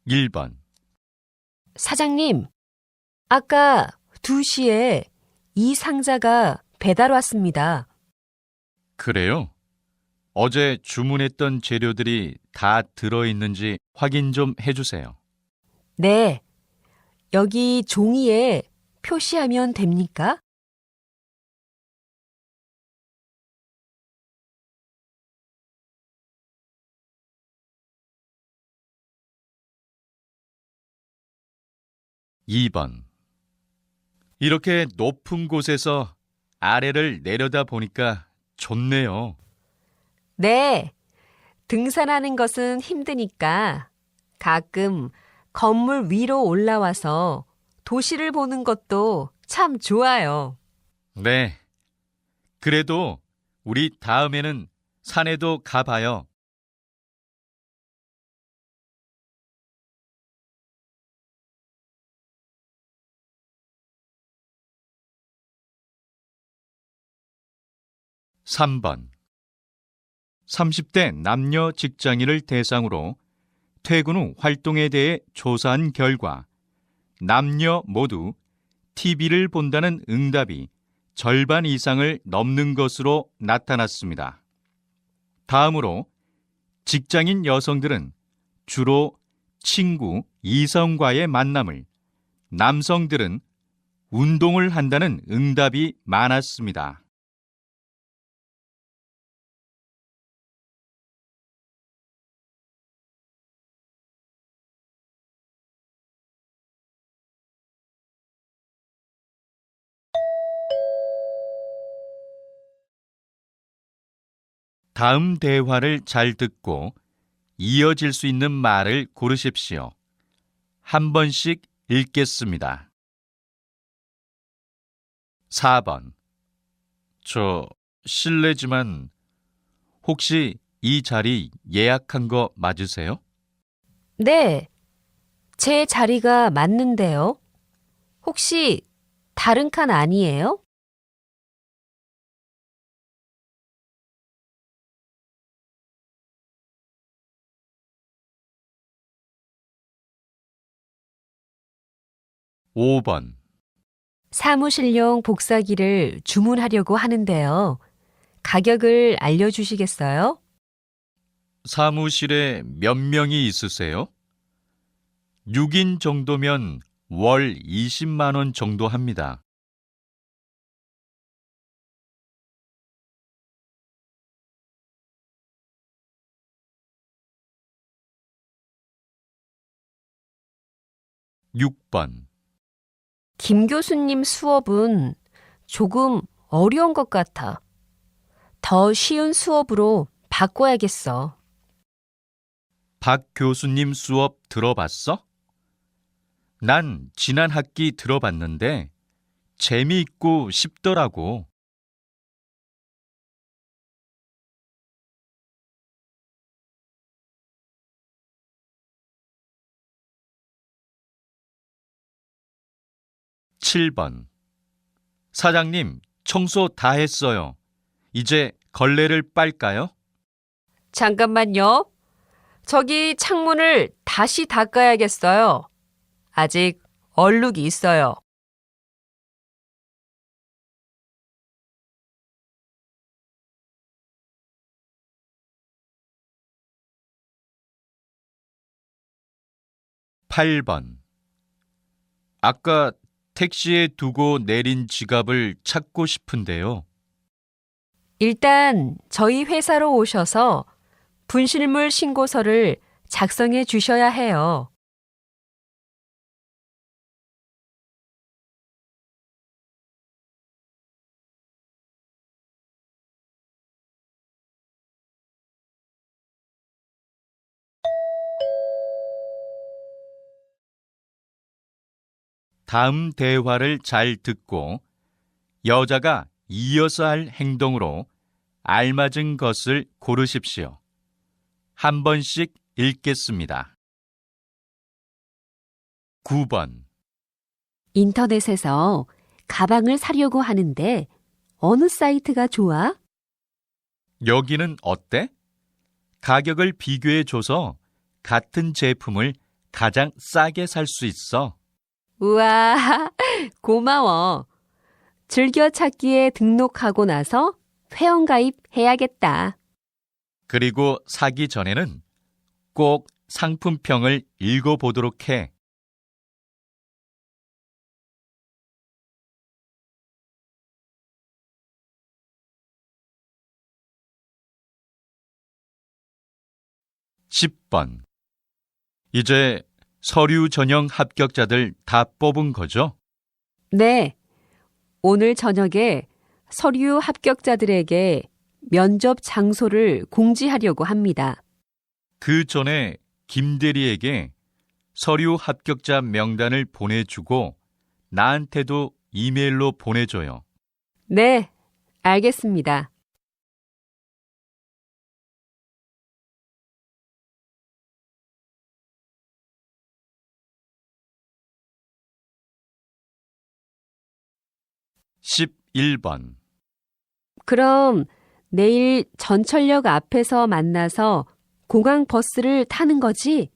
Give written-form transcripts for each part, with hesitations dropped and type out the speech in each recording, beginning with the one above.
1번. 사장님, 아까 2시에 이 상자가 배달 왔습니다. 그래요? 어제 주문했던 재료들이 다 들어있는지 확인 좀 해주세요. 네, 여기 종이에 표시하면 됩니까? 2번. 이렇게 높은 곳에서 아래를 내려다 보니까 좋네요. 네, 등산하는 것은 힘드니까 가끔 건물 위로 올라와서 도시를 보는 것도 참 좋아요. 네. 그래도 우리 다음에는 산에도 가봐요. 3번. 30대 남녀 직장인을 대상으로 퇴근 후 활동에 대해 조사한 결과 남녀 모두 TV를 본다는 응답이 절반 이상을 넘는 것으로 나타났습니다. 다음으로 직장인 여성들은 주로 친구, 이성과의 만남을, 남성들은 운동을 한다는 응답이 많았습니다. 다음 대화를 잘 듣고 이어질 수 있는 말을 고르십시오. 한 번씩 읽겠습니다. 4번. 실례지만 혹시 이 자리 예약한 거 맞으세요? 네, 제 자리가 맞는데요. 혹시 다른 칸 아니에요? 5번. 사무실용 복사기를 주문하려고 하는데요. 가격을 알려주시겠어요? 사무실에 몇 명이 있으세요? 6인 정도면 월 20만 원 정도 합니다. 6번. 김 교수님 수업은 조금 어려운 것 같아. 더 쉬운 수업으로 바꿔야겠어. 박 교수님 수업 들어봤어? 난 지난 학기 들어봤는데 재미있고 쉽더라고. 7번. 사장님, 청소 다 했어요. 이제 걸레를 빨까요? 잠깐만요. 저기 창문을 다시 닦아야겠어요. 아직 얼룩이 있어요. 8번. 아까 택시에 두고 내린 지갑을 찾고 싶은데요. 일단 저희 회사로 오셔서 분실물 신고서를 작성해 주셔야 해요. '다음 대화를 잘 듣고 여자가 이어서 할 행동으로 알맞은 것을 고르십시오. 한 번씩 읽겠습니다. 9번. 인터넷에서 가방을 사려고 하는데 어느 사이트가 좋아? 여기는 어때? 가격을 비교해 줘서 같은 제품을 가장 싸게 살 수 있어. 우와, 고마워. 즐겨찾기에 등록하고 나서 회원가입해야겠다. 그리고 사기 전에는 꼭 상품평을 읽어보도록 해. (10번) 이제 서류 전형 합격자들 다 뽑은 거죠? 네, 오늘 저녁에 서류 합격자들에게 면접 장소를 공지하려고 합니다. 그 전에 김 대리에게 서류 합격자 명단을 보내주고 나한테도 이메일로 보내줘요. 네, 알겠습니다. (11번) 그럼 내일 전철역 앞에서 만나서 공항 버스를 타는 거지?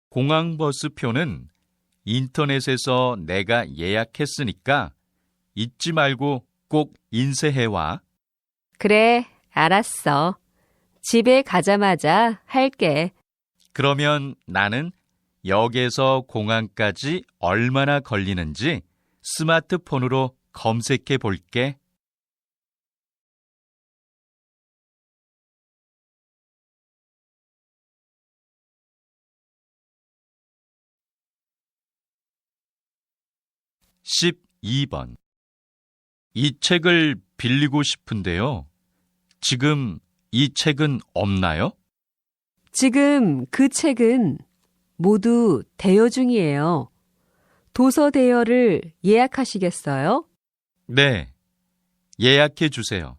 공항버스 표는 인터넷에서 내가 예약했으니까 잊지 말고 꼭 인쇄해와. 그래, 알았어. 집에 가자마자 할게. 그러면 나는 역에서 공항까지 얼마나 걸리는지 스마트폰으로 검색해 볼게. (12번) 이 책을 빌리고 싶은데요. 지금 이 책은 없나요? 지금 그 책은 모두 대여 중이에요. 도서 대여를 예약하시겠어요? 네, 예약해 주세요.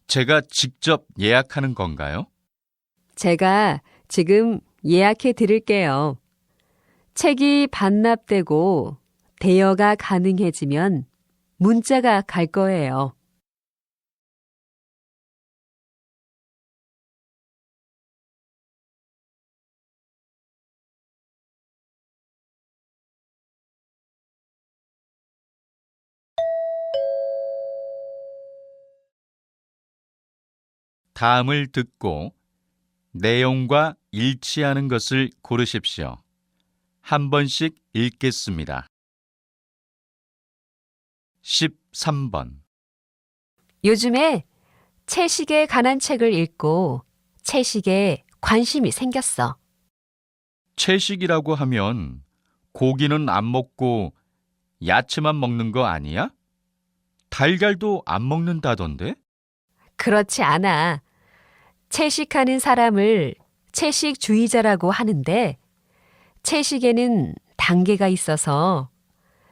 제가 직접 예약하는 건가요? 제가 지금 예약해 드릴게요. 책이 반납되고 대여가 가능해지면 문자가 갈 거예요. 다음을 듣고 내용과 일치하는 것을 고르십시오. 한 번씩 읽겠습니다. 13번 요즘에 채식에 관한 책을 읽고 채식에 관심이 생겼어. 채식이라고 하면 고기는 안 먹고 야채만 먹는 거 아니야? 달걀도 안 먹는다던데? 그렇지 않아. 채식하는 사람을 채식주의자라고 하는데 채식에는 단계가 있어서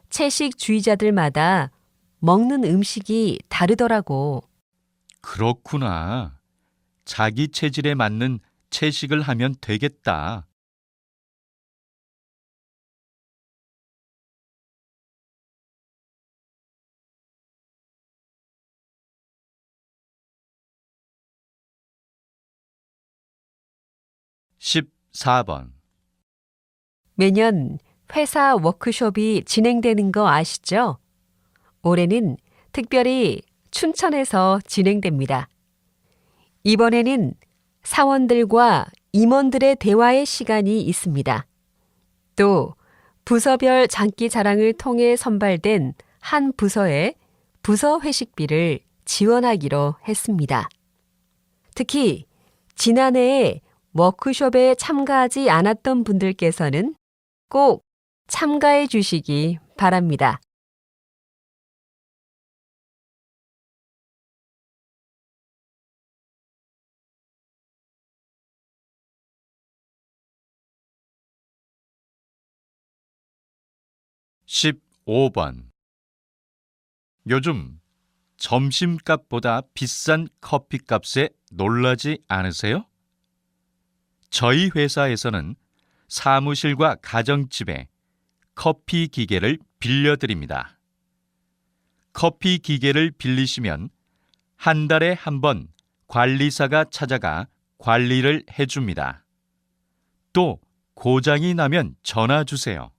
채식주의자들마다 먹는 음식이 다르더라고. 그렇구나. 자기 체질에 맞는 채식을 하면 되겠다. (14번) 매년 회사 워크숍이 진행되는 거 아시죠? 올해는 특별히 춘천에서 진행됩니다. 이번에는 사원들과 임원들의 대화의 시간이 있습니다. 또 부서별 장기 자랑을 통해 선발된 한 부서에 부서 회식비를 지원하기로 했습니다. 특히 지난해에 워크숍에 참가하지 않았던 분들께서는 꼭 참가해 주시기 바랍니다. (15번) 요즘 점심값보다 비싼 커피값에 놀라지 않으세요? 저희 회사에서는 사무실과 가정집에 커피 기계를 빌려드립니다. 커피 기계를 빌리시면 한 달에 한 번 관리사가 찾아가 관리를 해줍니다. 또 고장이 나면 전화 주세요.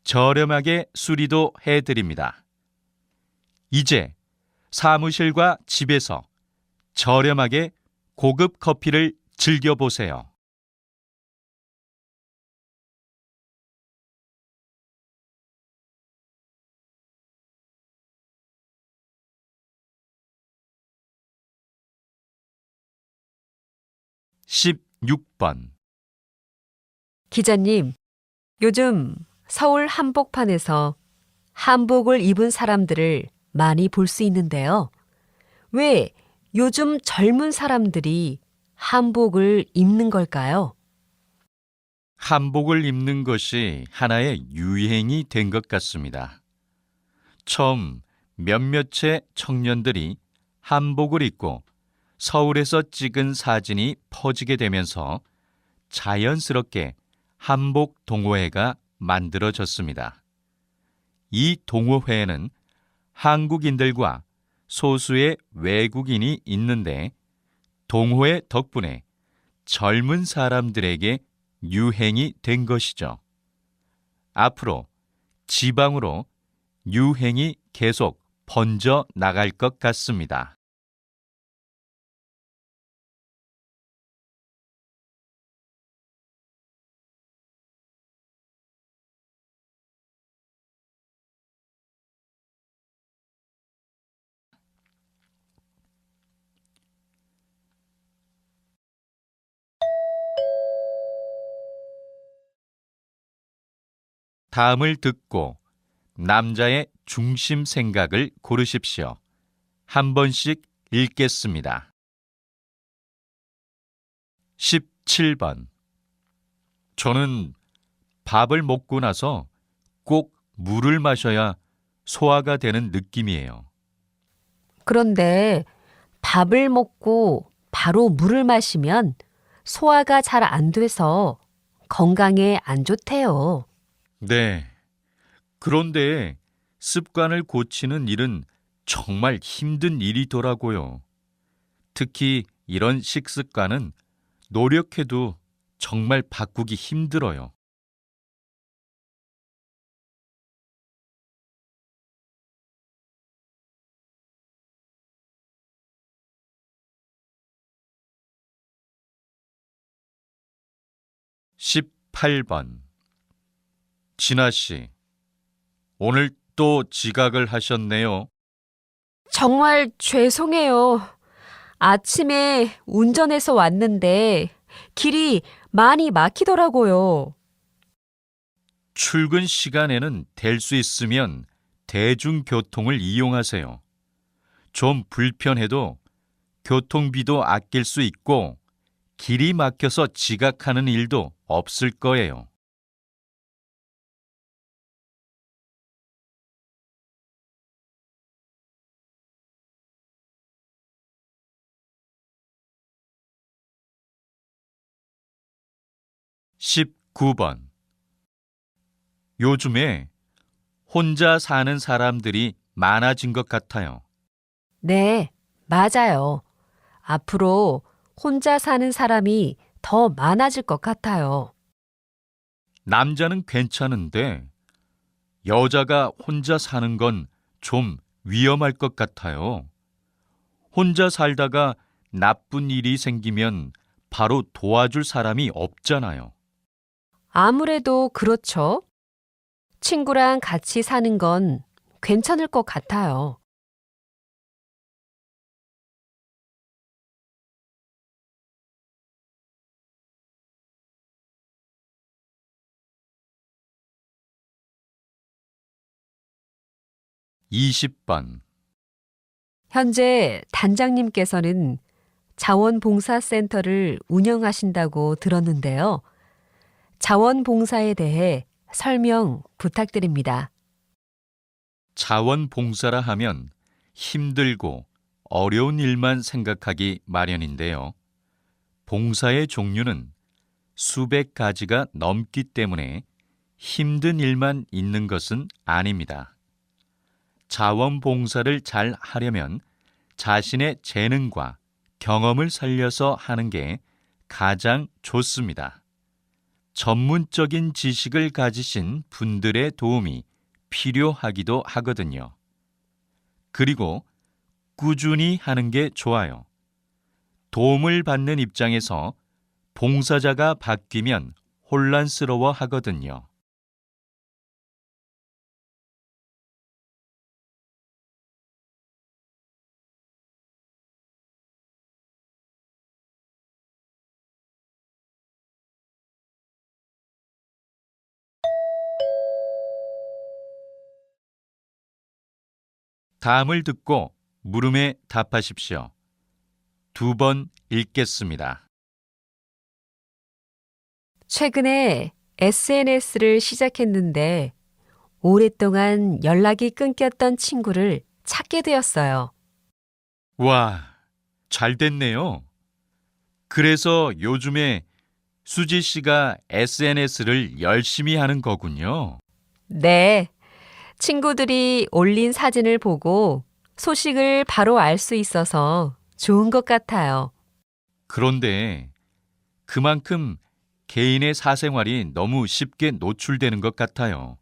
저렴하게 수리도 해드립니다. 이제 사무실과 집에서 저렴하게 고급 커피를 즐겨보세요. (16번) 기자님, 요즘 서울 한복판에서 한복을 입은 사람들을 많이 볼 수 있는데요. 왜 요즘 젊은 사람들이 한복을 입는 걸까요? 한복을 입는 것이 하나의 유행이 된 것 같습니다. 처음 몇몇의 청년들이 한복을 입고 서울에서 찍은 사진이 퍼지게 되면서 자연스럽게 한복 동호회가 만들어졌습니다. 이 동호회에는 한국인들과 소수의 외국인이 있는데 동호회 덕분에 젊은 사람들에게 유행이 된 것이죠. 앞으로 지방으로 유행이 계속 번져 나갈 것 같습니다. 다음을 듣고 남자의 중심 생각을 고르십시오. 한 번씩 읽겠습니다. 17번. 저는 밥을 먹고 나서 꼭 물을 마셔야 소화가 되는 느낌이에요. 그런데 밥을 먹고 바로 물을 마시면 소화가 잘 안 돼서 건강에 안 좋대요. 네. 그런데 습관을 고치는 일은 정말 힘든 일이더라고요. 특히 이런 식습관은 노력해도 정말 바꾸기 힘들어요. 18번. 진아 씨, 오늘 또 지각을 하셨네요. 정말 죄송해요. 아침에 운전해서 왔는데 길이 많이 막히더라고요. 출근 시간에는 될 수 있으면 대중교통을 이용하세요. 좀 불편해도 교통비도 아낄 수 있고 길이 막혀서 지각하는 일도 없을 거예요. 19번. 요즘에 혼자 사는 사람들이 많아진 것 같아요. 네, 맞아요. 앞으로 혼자 사는 사람이 더 많아질 것 같아요. 남자는 괜찮은데 여자가 혼자 사는 건 좀 위험할 것 같아요. 혼자 살다가 나쁜 일이 생기면 바로 도와줄 사람이 없잖아요. 아무래도 그렇죠. 친구랑 같이 사는 건 괜찮을 것 같아요. 20번. 현재 단장님께서는 자원봉사센터를 운영하신다고 들었는데요. 자원봉사에 대해 설명 부탁드립니다. 자원봉사라 하면 힘들고 어려운 일만 생각하기 마련인데요. 봉사의 종류는 수백 가지가 넘기 때문에 힘든 일만 있는 것은 아닙니다. 자원봉사를 잘 하려면 자신의 재능과 경험을 살려서 하는 게 가장 좋습니다. 전문적인 지식을 가지신 분들의 도움이 필요하기도 하거든요. 그리고 꾸준히 하는 게 좋아요. 도움을 받는 입장에서 봉사자가 바뀌면 혼란스러워 하거든요. 다음을 듣고 물음에 답하십시오. 2번 읽겠습니다. 최근에 SNS를 시작했는데 오랫동안 연락이 끊겼던 친구를 찾게 되었어요. 와, 잘 됐네요. 그래서 요즘에 수지 씨가 SNS를 열심히 하는 거군요. 네. 친구들이 올린 사진을 보고 소식을 바로 알 수 있어서 좋은 것 같아요. 그런데 그만큼 개인의 사생활이 너무 쉽게 노출되는 것 같아요.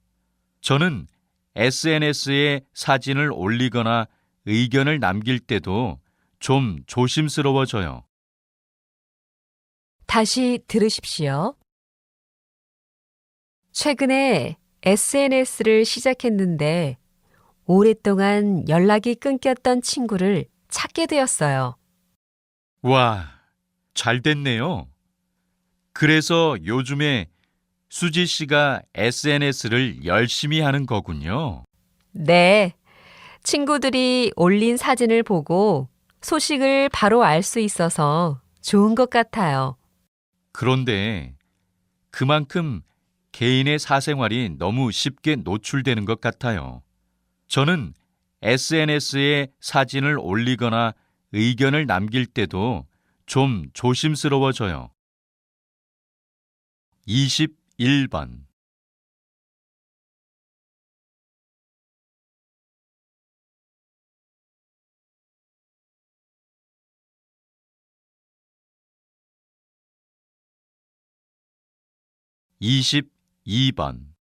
저는 SNS에 사진을 올리거나 의견을 남길 때도 좀 조심스러워져요. 다시 들으십시오. 최근에 SNS를 시작했는데 오랫동안 연락이 끊겼던 친구를 찾게 되었어요. 와, 잘 됐네요. 그래서 요즘에 수지 씨가 SNS를 열심히 하는 거군요. 네. 친구들이 올린 사진을 보고 소식을 바로 알 수 있어서 좋은 것 같아요. 그런데 그만큼 개인의 사생활이 너무 쉽게 노출되는 것 같아요. 저는 SNS에 사진을 올리거나 의견을 남길 때도 좀 조심스러워져요. 21번. 이십이 번.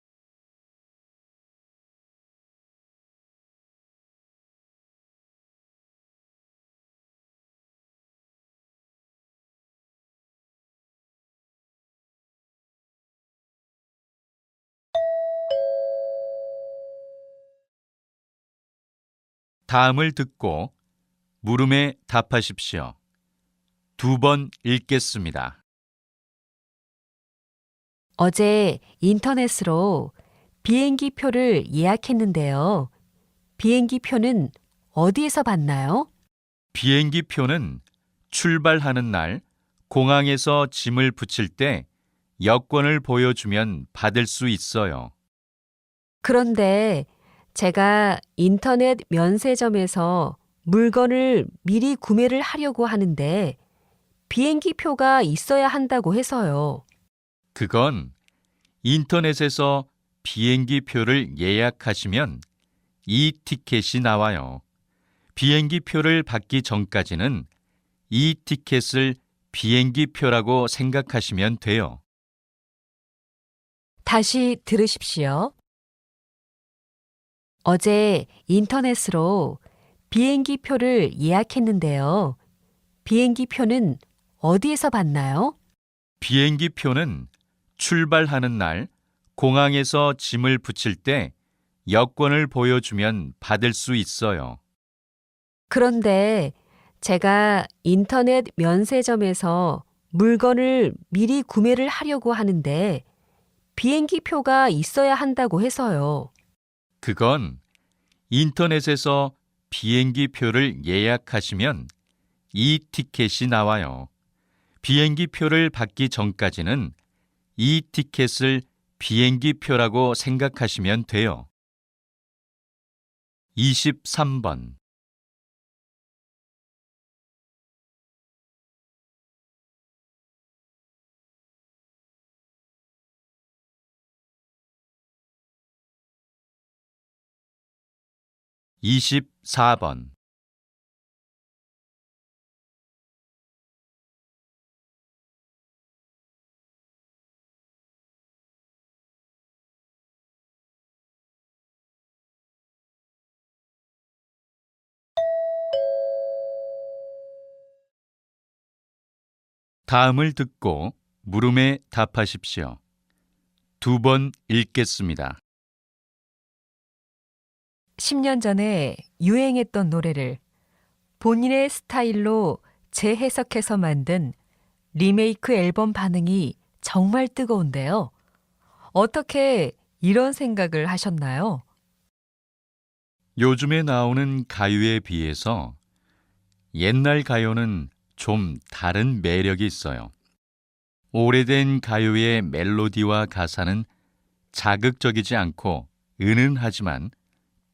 다음을 듣고 물음에 답하십시오. 2번 읽겠습니다. 어제 인터넷으로 비행기 표를 예약했는데요. 비행기 표는 어디에서 봤나요? 비행기 표는 출발하는 날 공항에서 짐을 붙일 때 여권을 보여주면 받을 수 있어요. 그런데 제가 인터넷 면세점에서 물건을 미리 구매를 하려고 하는데 비행기 표가 있어야 한다고 해서요. 그건 인터넷에서 비행기 표를 예약하시면 이 티켓이 나와요. 비행기 표를 받기 전까지는 이 티켓을 비행기 표라고 생각하시면 돼요. 다시 들으십시오. 어제 인터넷으로 비행기 표를 예약했는데요. 비행기 표는 어디에서 봤나요? 비행기 표는 출발하는 날 공항에서 짐을 붙일 때 여권을 보여주면 받을 수 있어요. 그런데 제가 인터넷 면세점에서 물건을 미리 구매를 하려고 하는데 비행기 표가 있어야 한다고 해서요. 그건 인터넷에서 비행기 표를 예약하시면 이 티켓이 나와요. 비행기 표를 받기 전까지는 이 티켓을 비행기 표라고 생각하시면 돼요. 23번. 이십사 번. 다음을 듣고 물음에 답하십시오. 2번 읽겠습니다. 10년 전에 유행했던 노래를 본인의 스타일로 재해석해서 만든 리메이크 앨범 반응이 정말 뜨거운데요. 어떻게 이런 생각을 하셨나요? 요즘에 나오는 가요에 비해서 옛날 가요는 좀 다른 매력이 있어요. 오래된 가요의 멜로디와 가사는 자극적이지 않고 은은하지만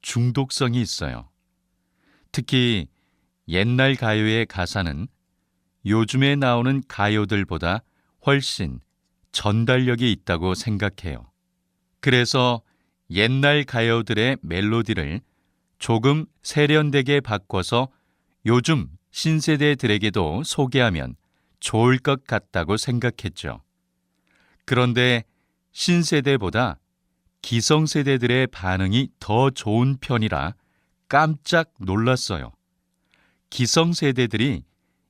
중독성이 있어요. 특히 옛날 가요의 가사는 요즘에 나오는 가요들보다 훨씬 전달력이 있다고 생각해요. 그래서 옛날 가요들의 멜로디를 조금 세련되게 바꿔서 요즘 신세대들에게도 소개하면 좋을 것 같다고 생각했죠. 그런데 신세대보다 기성세대들의 반응이 더 좋은 편이라 깜짝 놀랐어요. 기성세대들이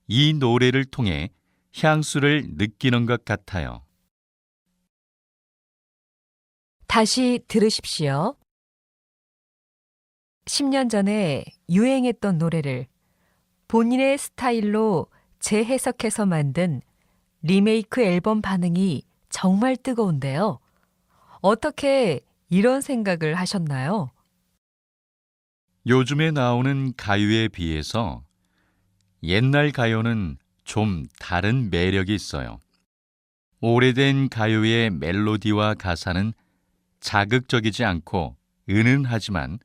이 노래를 통해 향수를 느끼는 것 같아요. 다시 들으십시오. 10년 전에 유행했던 노래를 본인의 스타일로 재해석해서 만든 리메이크 앨범 반응이 정말 뜨거운데요. 어떻게 이런 생각을 하셨나요? 요즘에 나오는 가요에 비해서 옛날 가요는 좀 다른 매력이 있어요. 오래된 가요의 멜로디와 가사는 자극적이지 않고 은은하지만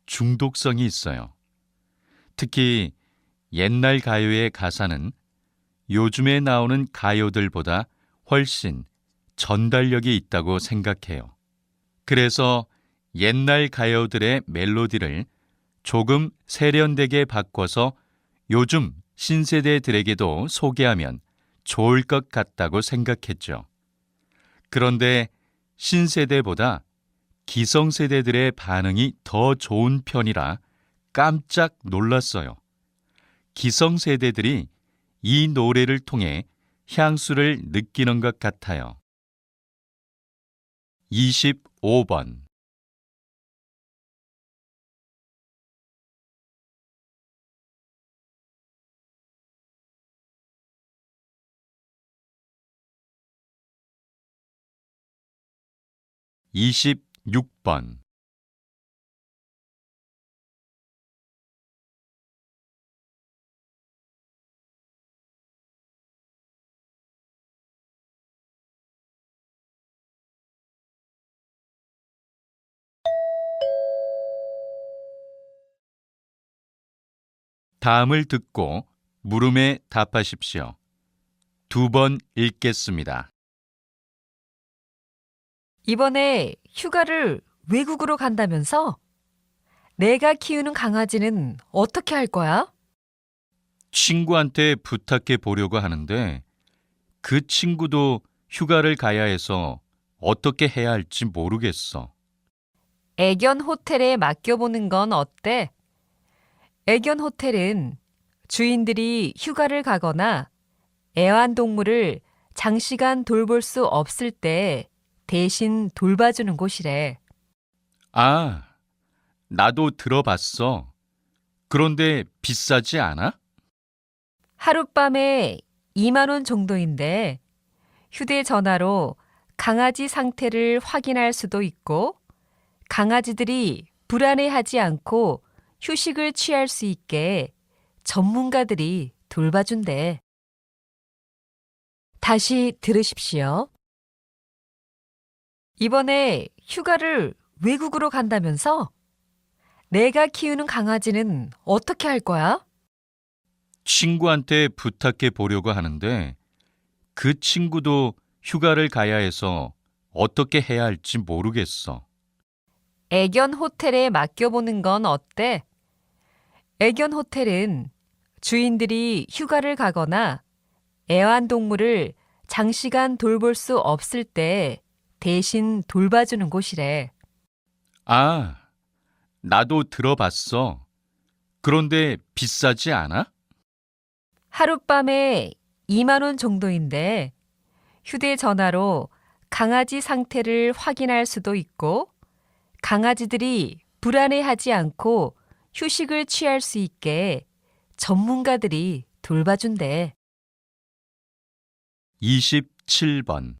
중독성이 있어요. 특히 옛날 가요의 가사는 요즘에 나오는 가요들보다 훨씬 전달력이 있다고 생각해요. 그래서 옛날 가요들의 멜로디를 조금 세련되게 바꿔서 요즘 신세대들에게도 소개하면 좋을 것 같다고 생각했죠. 그런데 신세대보다 기성세대들의 반응이 더 좋은 편이라 깜짝 놀랐어요. 기성세대들이 이 노래를 통해 향수를 느끼는 것 같아요. 25번 26번 다음을 듣고 물음에 답하십시오. 2번 읽겠습니다. 이번에 휴가를 외국으로 간다면서? 내가 키우는 강아지는 어떻게 할 거야? 친구한테 부탁해 보려고 하는데 그 친구도 휴가를 가야 해서 어떻게 해야 할지 모르겠어. 애견 호텔에 맡겨보는 건 어때? 애견 호텔은 주인들이 휴가를 가거나 애완동물을 장시간 돌볼 수 없을 때 대신 돌봐주는 곳이래. 아, 나도 들어봤어. 그런데 비싸지 않아? 하룻밤에 2만 원 정도인데 휴대전화로 강아지 상태를 확인할 수도 있고 강아지들이 불안해하지 않고 휴식을 취할 수 있게 전문가들이 돌봐준대. 다시 들으십시오. 이번에 휴가를 외국으로 간다면서? 내가 키우는 강아지는 어떻게 할 거야? 친구한테 부탁해 보려고 하는데 그 친구도 휴가를 가야 해서 어떻게 해야 할지 모르겠어. 애견 호텔에 맡겨보는 건 어때? 애견 호텔은 주인들이 휴가를 가거나 애완동물을 장시간 돌볼 수 없을 때 대신 돌봐주는 곳이래. 아, 나도 들어봤어. 그런데 비싸지 않아? 하룻밤에 2만 원 정도인데 휴대전화로 강아지 상태를 확인할 수도 있고 강아지들이 불안해하지 않고 휴식을 취할 수 있게 전문가들이 돌봐준대. 27번.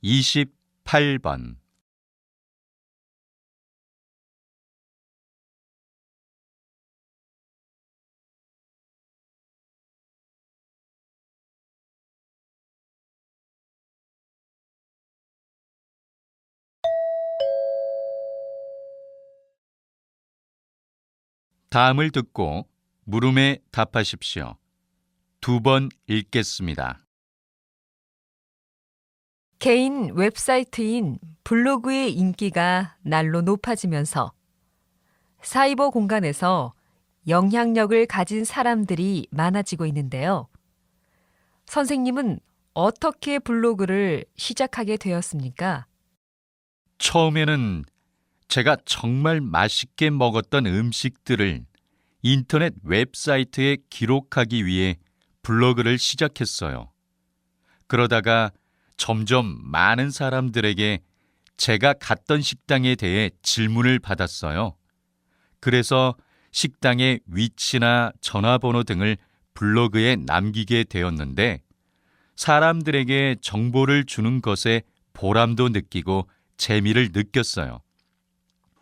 28번. '다음을 듣고 물음에 답하십시오. 2번 읽겠습니다. 개인 웹사이트인 블로그의 인기가 날로 높아지면서 사이버 공간에서 영향력을 가진 사람들이 많아지고 있는데요. 선생님은 어떻게 블로그를 시작하게 되었습니까? 처음에는 제가 정말 맛있게 먹었던 음식들을 인터넷 웹사이트에 기록하기 위해 블로그를 시작했어요. 그러다가 점점 많은 사람들에게 제가 갔던 식당에 대해 질문을 받았어요. 그래서 식당의 위치나 전화번호 등을 블로그에 남기게 되었는데 사람들에게 정보를 주는 것에 보람도 느끼고 재미를 느꼈어요.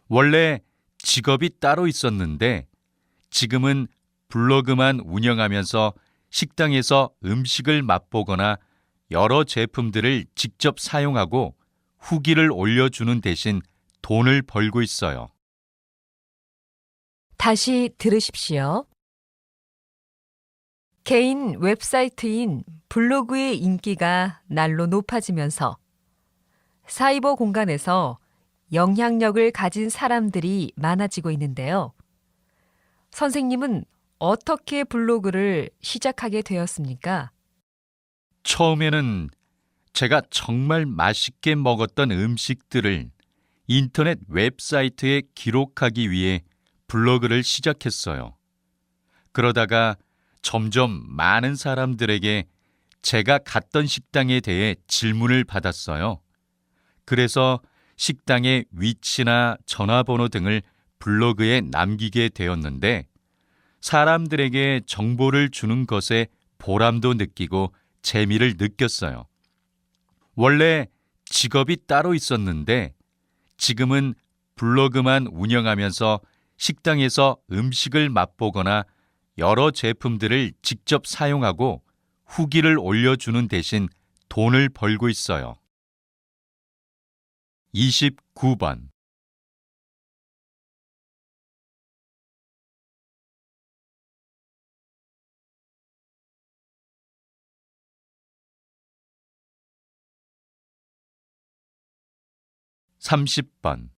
원래 직업이 따로 있었는데 지금은 블로그만 운영하면서 식당에서 음식을 맛보거나 여러 제품들을 직접 사용하고 후기를 올려주는 대신 돈을 벌고 있어요. 다시 들으십시오. 개인 웹사이트인 블로그의 인기가 날로 높아지면서 사이버 공간에서 영향력을 가진 사람들이 많아지고 있는데요. 선생님은 어떻게 블로그를 시작하게 되었습니까? 처음에는 제가 정말 맛있게 먹었던 음식들을 인터넷 웹사이트에 기록하기 위해 블로그를 시작했어요. 그러다가 점점 많은 사람들에게 제가 갔던 식당에 대해 질문을 받았어요. 그래서 식당의 위치나 전화번호 등을 블로그에 남기게 되었는데 사람들에게 정보를 주는 것에 보람도 느끼고 재미를 느꼈어요. 원래 직업이 따로 있었는데 지금은 블로그만 운영하면서 식당에서 음식을 맛보거나 여러 제품들을 직접 사용하고 후기를 올려주는 대신 돈을 벌고 있어요. 29번. 30번.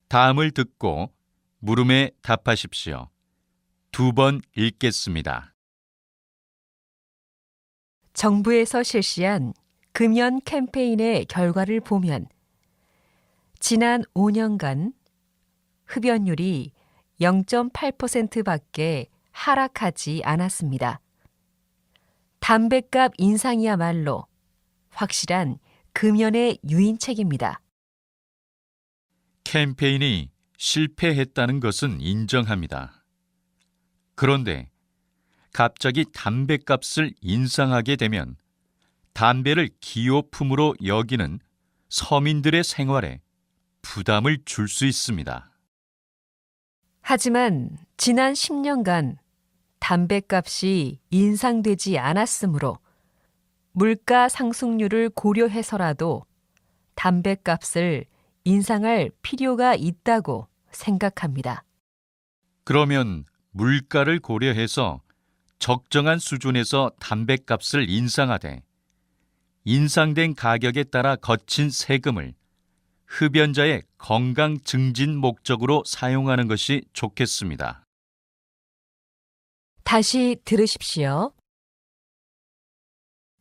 '다음을 듣고 물음에 답하십시오. 2번 읽겠습니다. 정부에서 실시한 금연 캠페인의 결과를 보면 지난 5년간 흡연율이 0.8%밖에 하락하지 않았습니다. 담뱃값 인상이야말로 확실한 금연의 유인책입니다. 캠페인이 실패했다는 것은 인정합니다. 그런데 갑자기 담뱃값을 인상하게 되면 담배를 기호품으로 여기는 서민들의 생활에 부담을 줄 수 있습니다. 하지만 지난 10년간 담뱃값이 인상되지 않았으므로 물가 상승률을 고려해서라도 담뱃값을 인상할 필요가 있다고 생각합니다. 그러면 물가를 고려해서 적정한 수준에서 담뱃값을 인상하되 인상된 가격에 따라 거친 세금을 흡연자의 건강 증진 목적으로 사용하는 것이 좋겠습니다. 다시 들으십시오.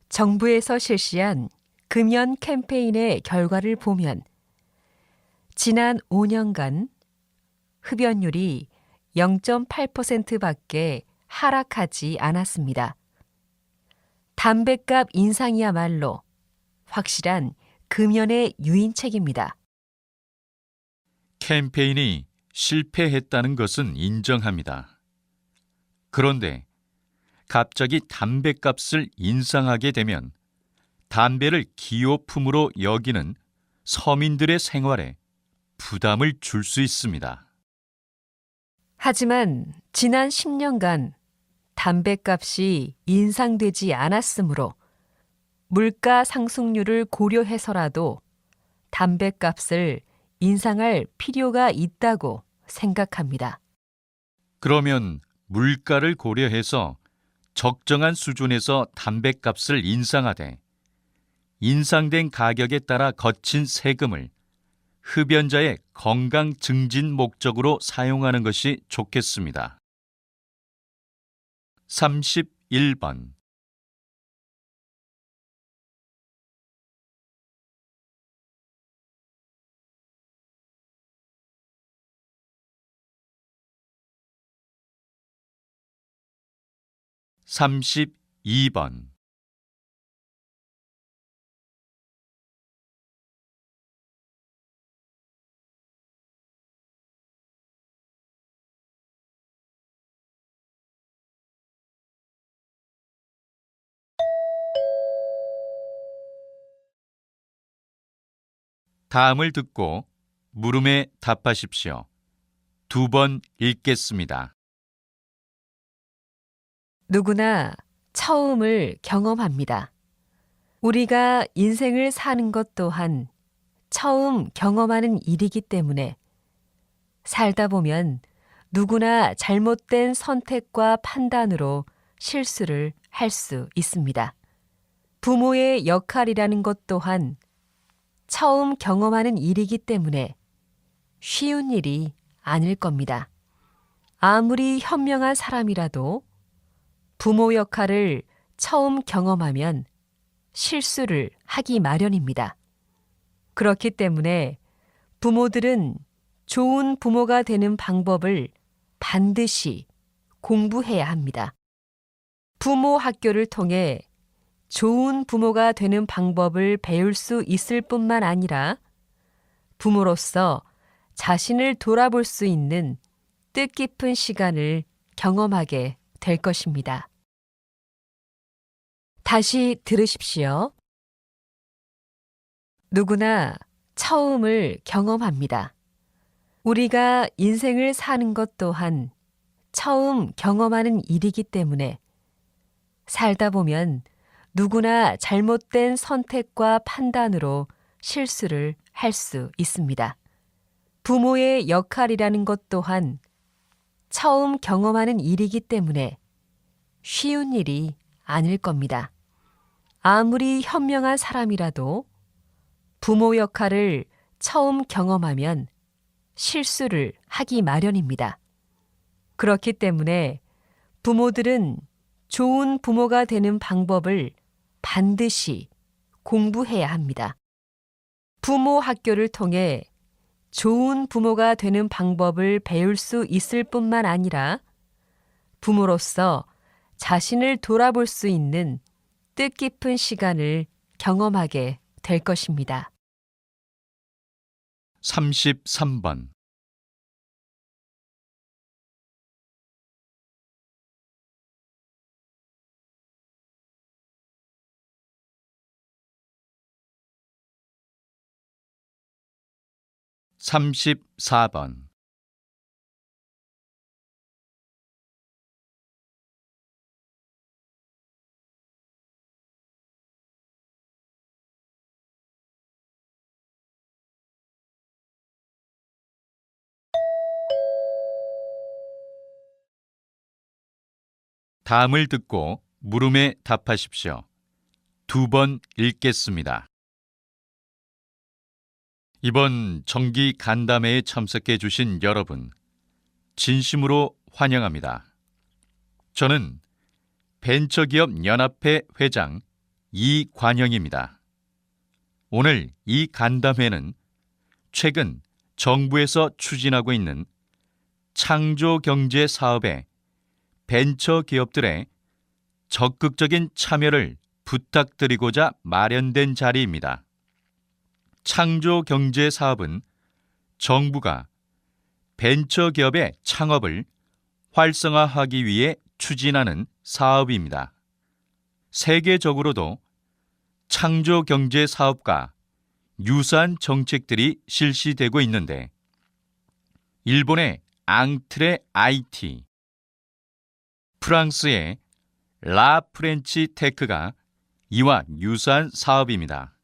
정부에서 실시한 금연 캠페인의 결과를 보면 지난 5년간 흡연율이 0.8%밖에 하락하지 않았습니다. 담뱃값 인상이야말로 확실한 금연의 유인책입니다. 캠페인이 실패했다는 것은 인정합니다. 그런데 갑자기 담뱃값을 인상하게 되면 담배를 기호품으로 여기는 서민들의 생활에 부담을 줄 수 있습니다. 하지만 지난 10년간 담뱃값이 인상되지 않았으므로 물가 상승률을 고려해서라도 담뱃값을 인상할 필요가 있다고 생각합니다. 그러면 물가를 고려해서 적정한 수준에서 담뱃값을 인상하되 인상된 가격에 따라 거친 세금을 흡연자의 건강 증진 목적으로 사용하는 것이 좋겠습니다. 31번 32번 다음을 듣고 물음에 답하십시오. 2번 읽겠습니다. 누구나 처음을 경험합니다. 우리가 인생을 사는 것 또한 처음 경험하는 일이기 때문에 살다 보면 누구나 잘못된 선택과 판단으로 실수를 할 수 있습니다. 부모의 역할이라는 것 또한 처음 경험하는 일이기 때문에 쉬운 일이 아닐 겁니다. 아무리 현명한 사람이라도 부모 역할을 처음 경험하면 실수를 하기 마련입니다. 그렇기 때문에 부모들은 좋은 부모가 되는 방법을 반드시 공부해야 합니다. 부모 학교를 통해 좋은 부모가 되는 방법을 배울 수 있을 뿐만 아니라 부모로서 자신을 돌아볼 수 있는 뜻깊은 시간을 경험하게 될 것입니다. 다시 들으십시오. 누구나 처음을 경험합니다. 우리가 인생을 사는 것 또한 처음 경험하는 일이기 때문에 살다 보면 누구나 잘못된 선택과 판단으로 실수를 할 수 있습니다. 부모의 역할이라는 것 또한 처음 경험하는 일이기 때문에 쉬운 일이 아닐 겁니다. 아무리 현명한 사람이라도 부모 역할을 처음 경험하면 실수를 하기 마련입니다. 그렇기 때문에 부모들은 좋은 부모가 되는 방법을 반드시 공부해야 합니다. 부모 학교를 통해 좋은 부모가 되는 방법을 배울 수 있을 뿐만 아니라 부모로서 자신을 돌아볼 수 있는 뜻깊은 시간을 경험하게 될 것입니다. 33번 34번 다음을 듣고 물음에 답하십시오. 2번 읽겠습니다. 이번 정기 간담회에 참석해 주신 여러분, 진심으로 환영합니다. 저는 벤처기업 연합회 회장 이관영입니다. 오늘 이 간담회는 최근 정부에서 추진하고 있는 창조경제 사업에 벤처 기업들의 적극적인 참여를 부탁드리고자 마련된 자리입니다. 창조경제 사업은 정부가 벤처 기업의 창업을 활성화하기 위해 추진하는 사업입니다. 세계적으로도 창조경제 사업과 유사한 정책들이 실시되고 있는데 일본의 앙트레 IT, 프랑스의 라 프렌치 테크가 이와 유사한 사업입니다.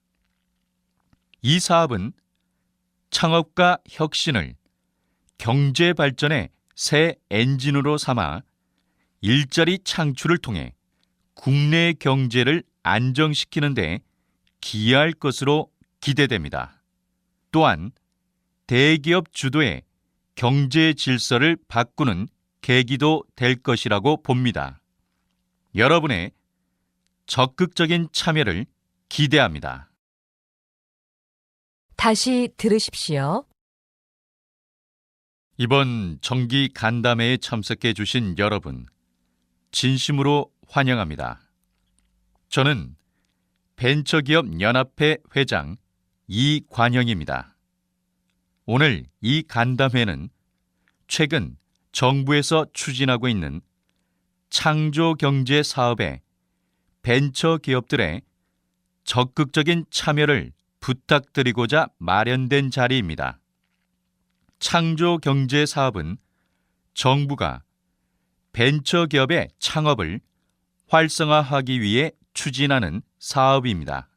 이 사업은 창업과 혁신을 경제 발전의 새 엔진으로 삼아 일자리 창출을 통해 국내 경제를 안정시키는 데 기여할 것으로 기대됩니다. 또한 대기업 주도의 경제 질서를 바꾸는 계기도 될 것이라고 봅니다. 여러분의 적극적인 참여를 기대합니다. 다시 들으십시오. 이번 정기 간담회에 참석해 주신 여러분, 진심으로 환영합니다. 저는 벤처기업 연합회 회장 이관영입니다. 오늘 이 간담회는 최근 정부에서 추진하고 있는 창조경제 사업에 벤처 기업들의 적극적인 참여를 부탁드리고자 마련된 자리입니다. 창조경제 사업은 정부가 벤처 기업의 창업을 활성화하기 위해 추진하는 사업입니다.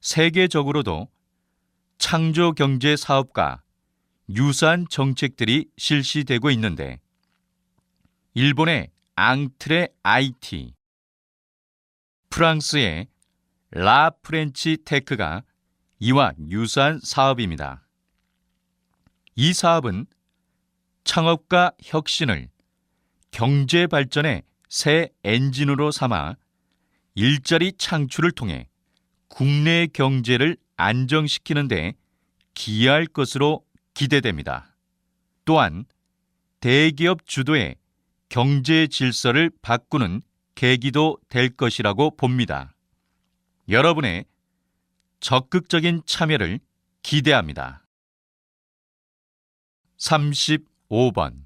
세계적으로도 창조경제 사업과 유사한 정책들이 실시되고 있는데 일본의 앙트레 IT, 프랑스의 라 프렌치 테크가 이와 유사한 사업입니다. 이 사업은 창업과 혁신을 경제 발전의 새 엔진으로 삼아 일자리 창출을 통해 국내 경제를 안정시키는 데 기여할 것으로 기대됩니다. 또한 대기업 주도의 경제 질서를 바꾸는 계기도 될 것이라고 봅니다. 여러분의 적극적인 참여를 기대합니다. 35번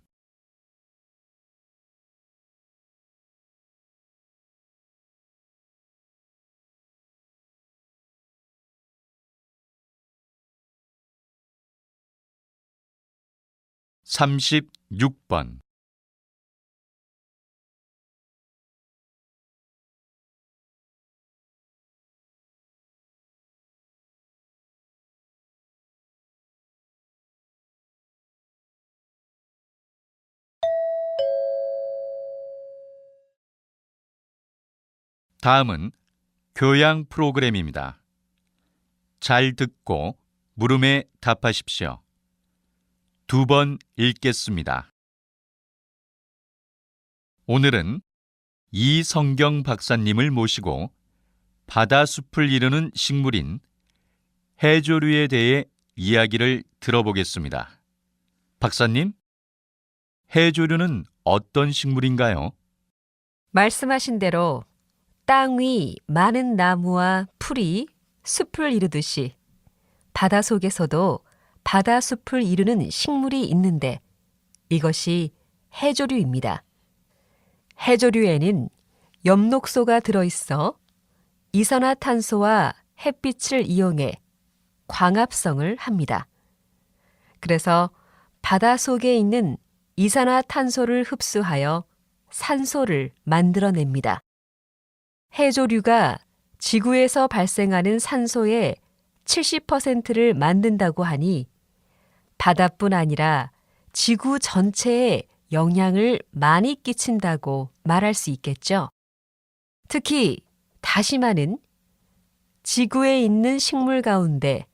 36번 다음은 교양 프로그램입니다. 잘 듣고 물음에 답하십시오. 2번 읽겠습니다. 오늘은 이성경 박사님을 모시고 바다숲을 이루는 식물인 해조류에 대해 이야기를 들어보겠습니다. 박사님, 해조류는 어떤 식물인가요? 말씀하신 대로 땅 위 많은 나무와 풀이 숲을 이루듯이 바다 속에서도 바다숲을 이루는 식물이 있는데 이것이 해조류입니다. 해조류에는 엽록소가 들어있어 이산화탄소와 햇빛을 이용해 광합성을 합니다. 그래서 바다 속에 있는 이산화탄소를 흡수하여 산소를 만들어냅니다. 해조류가 지구에서 발생하는 산소의 70%를 만든다고 하니 바다뿐 아니라 지구 전체의 영향을 많이 끼친다고 말할 수 있겠죠. 특히 다시마는 지구에 있는 식물 가운데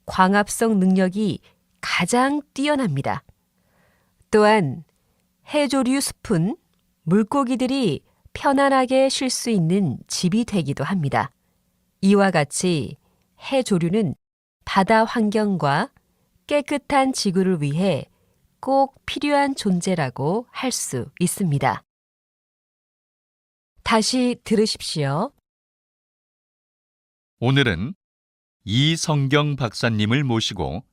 광합성 능력이 가장 뛰어납니다. 또한 해조류 숲은 물고기들이 편안하게 쉴 수 있는 집이 되기도 합니다. 이와 같이 해조류는 바다 환경과 깨끗한 지구를 위해 꼭 필요한 존재라고 할 수 있습니다. 다시 들으십시오. 오늘은 이성경 박사님을 모시고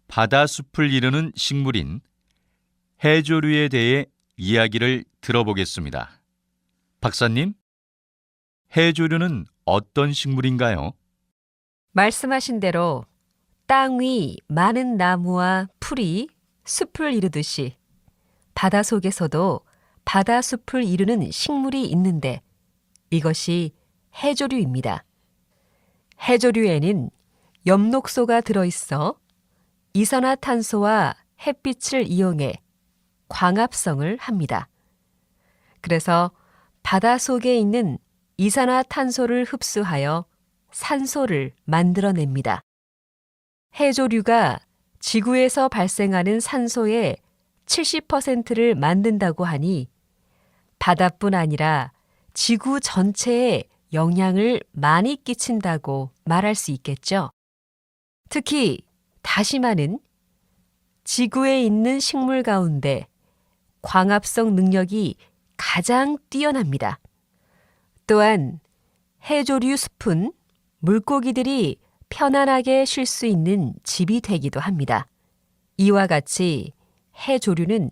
바다숲을 이루는 식물인 해조류에 대해 이야기를 들어보겠습니다. 박사님, 해조류는 어떤 식물인가요? 말씀하신 대로 땅 위 많은 나무와 풀이 숲을 이루듯이 바다 속에서도 바다숲을 이루는 식물이 있는데 이것이 해조류입니다. 해조류에는 엽록소가 들어있어 이산화탄소와 햇빛을 이용해 광합성을 합니다. 그래서 바다 속에 있는 이산화탄소를 흡수하여 산소를 만들어냅니다. 해조류가 지구에서 발생하는 산소의 70%를 만든다고 하니 바다뿐 아니라 지구 전체에 영향을 많이 끼친다고 말할 수 있겠죠. 특히 다시마는 지구에 있는 식물 가운데 광합성 능력이 가장 뛰어납니다. 또한 해조류 숲은 물고기들이 편안하게 쉴 수 있는 집이 되기도 합니다. 이와 같이 해조류는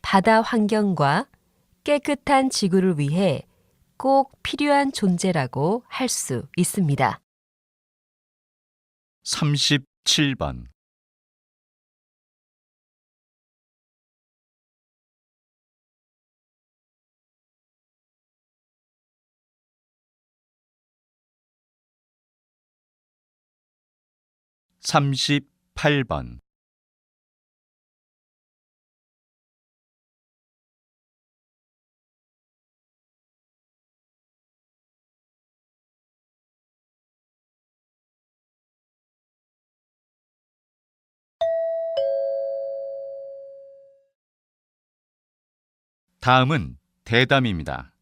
바다 환경과 깨끗한 지구를 위해 꼭 필요한 존재라고 할 수 있습니다. 37번. (38번) 다음은 대담입니다.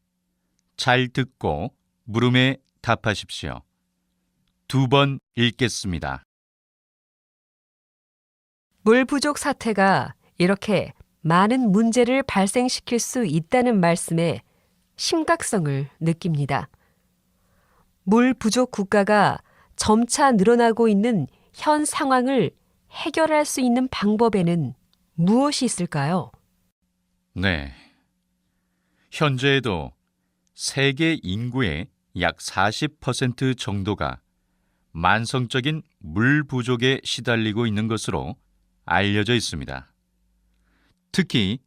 잘 듣고 물음에 답하십시오. 2번 읽겠습니다. 물 부족 사태가 이렇게 많은 문제를 발생시킬 수 있다는 말씀에 심각성을 느낍니다. 물 부족 국가가 점차 늘어나고 있는 현 상황을 해결할 수 있는 방법에는 무엇이 있을까요? 네. 현재에도 세계 인구의 약 40% 정도가 만성적인 물 부족에 시달리고 있는 것으로 알려져 있습니다. 특히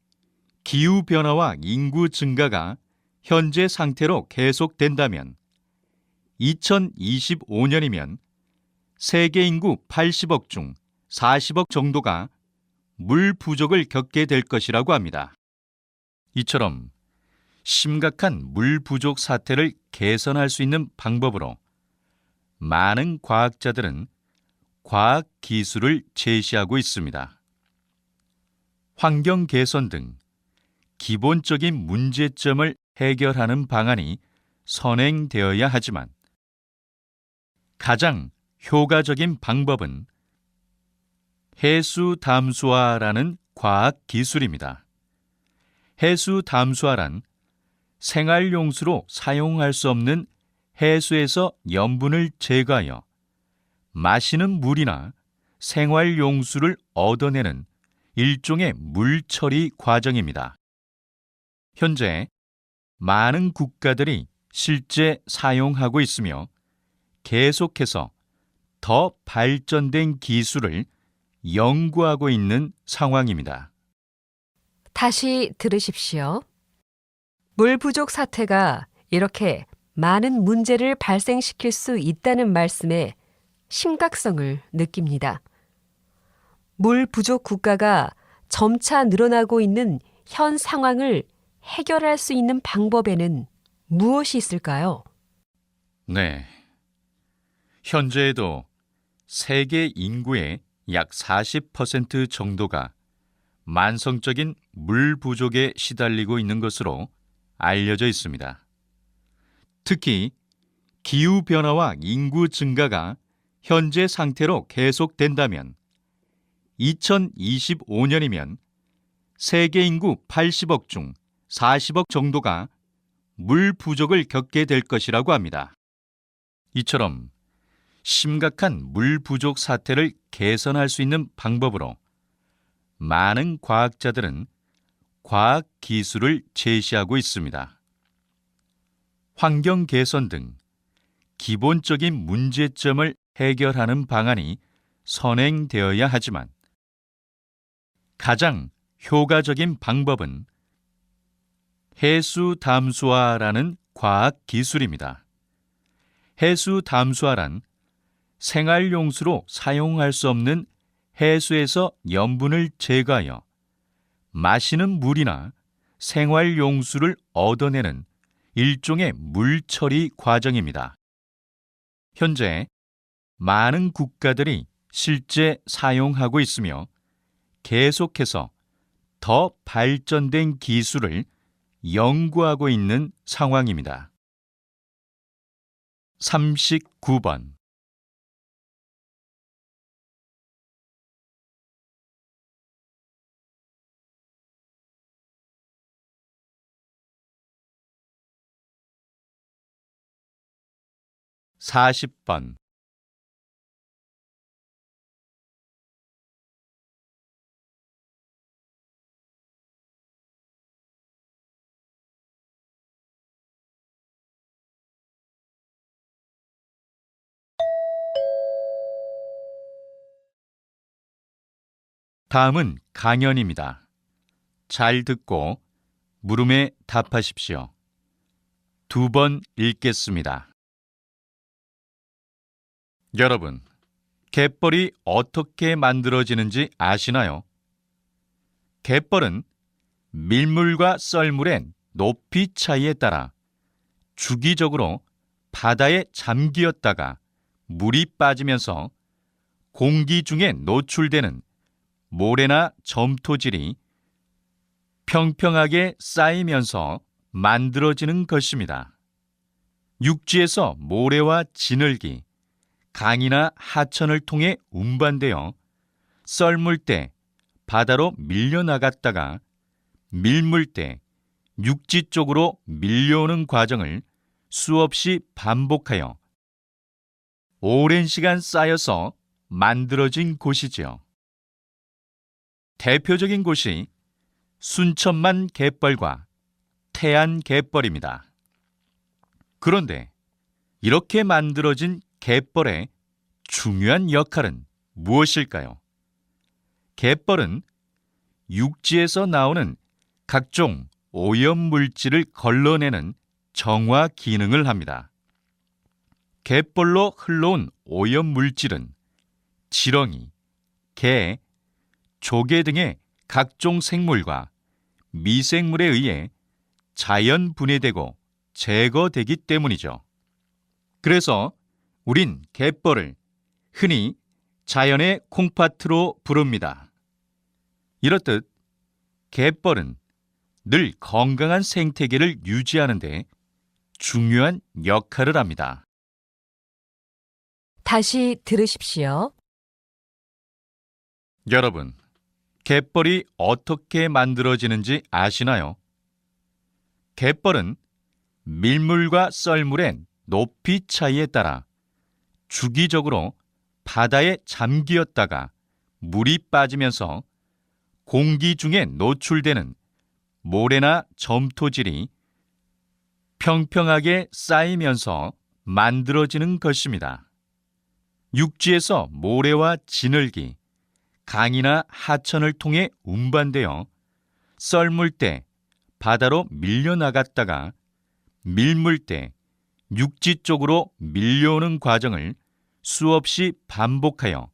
기후변화와 인구 증가가 현재 상태로 계속된다면 2025년이면 세계 인구 80억 중 40억 정도가 물 부족을 겪게 될 것이라고 합니다. 이처럼 심각한 물 부족 사태를 개선할 수 있는 방법으로 많은 과학자들은 과학 기술을 제시하고 있습니다. 환경 개선 등 기본적인 문제점을 해결하는 방안이 선행되어야 하지만 가장 효과적인 방법은 해수 담수화라는 과학 기술입니다. 해수 담수화란 생활용수로 사용할 수 없는 해수에서 염분을 제거하여 마시는 물이나 생활용수를 얻어내는 일종의 물 처리 과정입니다. 현재 많은 국가들이 실제 사용하고 있으며 계속해서 더 발전된 기술을 연구하고 있는 상황입니다. 다시 들으십시오. 물 부족 사태가 이렇게 많은 문제를 발생시킬 수 있다는 말씀에 심각성을 느낍니다. 물 부족 국가가 점차 늘어나고 있는 현 상황을 해결할 수 있는 방법에는 무엇이 있을까요? 네. 현재에도 세계 인구의 약 40% 정도가 만성적인 물 부족에 시달리고 있는 것으로 알려져 있습니다. 특히 기후변화와 인구 증가가 현재 상태로 계속된다면 2025년이면 세계 인구 80억 중 40억 정도가 물 부족을 겪게 될 것이라고 합니다. 이처럼 심각한 물 부족 사태를 개선할 수 있는 방법으로 많은 과학자들은 과학 기술을 제시하고 있습니다. 환경 개선 등 기본적인 문제점을 해결하는 방안이 선행되어야 하지만 가장 효과적인 방법은 해수 담수화라는 과학 기술입니다. 해수 담수화란 생활용수로 사용할 수 없는 해수에서 염분을 제거하여 마시는 물이나 생활용수를 얻어내는 일종의 물 처리 과정입니다. 현재 많은 국가들이 실제 사용하고 있으며 계속해서 더 발전된 기술을 연구하고 있는 상황입니다. 39번. 사십 번. 다음은 강연입니다. 잘 듣고 물음에 답하십시오. 2번 읽겠습니다. 여러분, 갯벌이 어떻게 만들어지는지 아시나요? 갯벌은 밀물과 썰물의 높이 차이에 따라 주기적으로 바다에 잠기었다가 물이 빠지면서 공기 중에 노출되는 모래나 점토질이 평평하게 쌓이면서 만들어지는 것입니다. 육지에서 모래와 진흙이 강이나 하천을 통해 운반되어 썰물 때 바다로 밀려나갔다가 밀물 때 육지 쪽으로 밀려오는 과정을 수없이 반복하여 오랜 시간 쌓여서 만들어진 곳이지요. 대표적인 곳이 순천만 갯벌과 태안 갯벌입니다. 그런데 이렇게 만들어진 갯벌의 중요한 역할은 무엇일까요? 갯벌은 육지에서 나오는 각종 오염물질을 걸러내는 정화 기능을 합니다. 갯벌로 흘러온 오염물질은 지렁이, 개, 조개 등의 각종 생물과 미생물에 의해 자연 분해되고 제거되기 때문이죠. 그래서 우린 갯벌을 흔히 자연의 콩팥으로 부릅니다. 이렇듯 갯벌은 늘 건강한 생태계를 유지하는 데 중요한 역할을 합니다. 다시 들으십시오. 여러분, 갯벌이 어떻게 만들어지는지 아시나요? 갯벌은 밀물과 썰물의 높이 차이에 따라 주기적으로 바다에 잠기었다가 물이 빠지면서 공기 중에 노출되는 모래나 점토질이 평평하게 쌓이면서 만들어지는 것입니다. 육지에서 모래와 진흙이 강이나 하천을 통해 운반되어 썰물 때 바다로 밀려나갔다가 밀물 때 육지 쪽으로 밀려오는 과정을 수없이 반복하여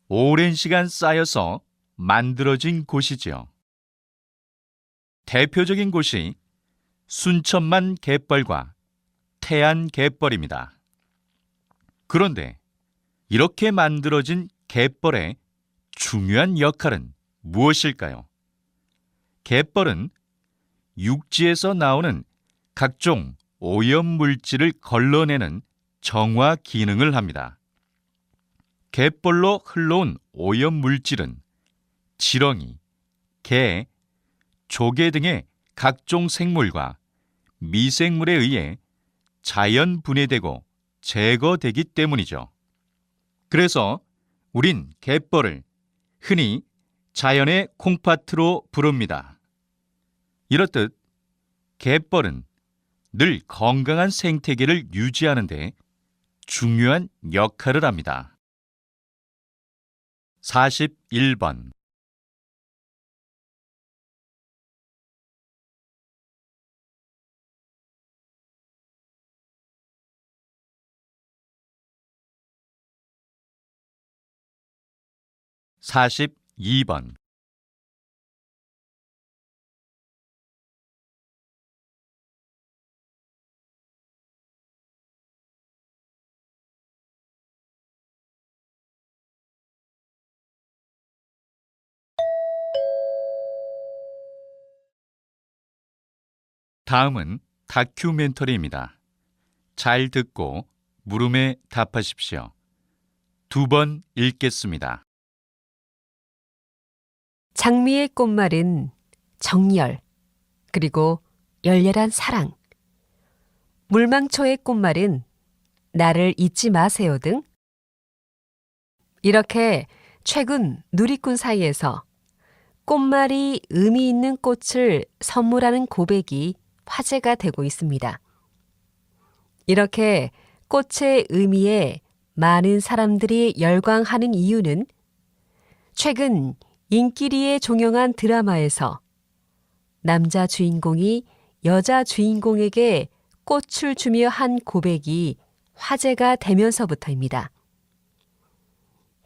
오랜 시간 쌓여서 만들어진 곳이지요. 대표적인 곳이 순천만 갯벌과 태안 갯벌입니다. 그런데 이렇게 만들어진 갯벌의 중요한 역할은 무엇일까요? 갯벌은 육지에서 나오는 각종 오염물질을 걸러내는 정화 기능을 합니다. 갯벌로 흘러온 오염물질은 지렁이, 개, 조개 등의 각종 생물과 미생물에 의해 자연 분해되고 제거되기 때문이죠. 그래서 우린 갯벌을 흔히 자연의 콩팥으로 부릅니다. 이렇듯 갯벌은 늘 건강한 생태계를 유지하는 데 중요한 역할을 합니다. 41번 42번 다음은 다큐멘터리입니다. 잘 듣고 물음에 답하십시오. 2번 읽겠습니다. 장미의 꽃말은 정열, 그리고 열렬한 사랑. 물망초의 꽃말은 나를 잊지 마세요 등 이렇게 최근 누리꾼 사이에서 꽃말이 의미 있는 꽃을 선물하는 고백이 화제가 되고 있습니다. 이렇게 꽃의 의미에 많은 사람들이 열광하는 이유는 최근 인기리에 종영한 드라마에서 남자 주인공이 여자 주인공에게 꽃을 주며 한 고백이 화제가 되면서부터입니다.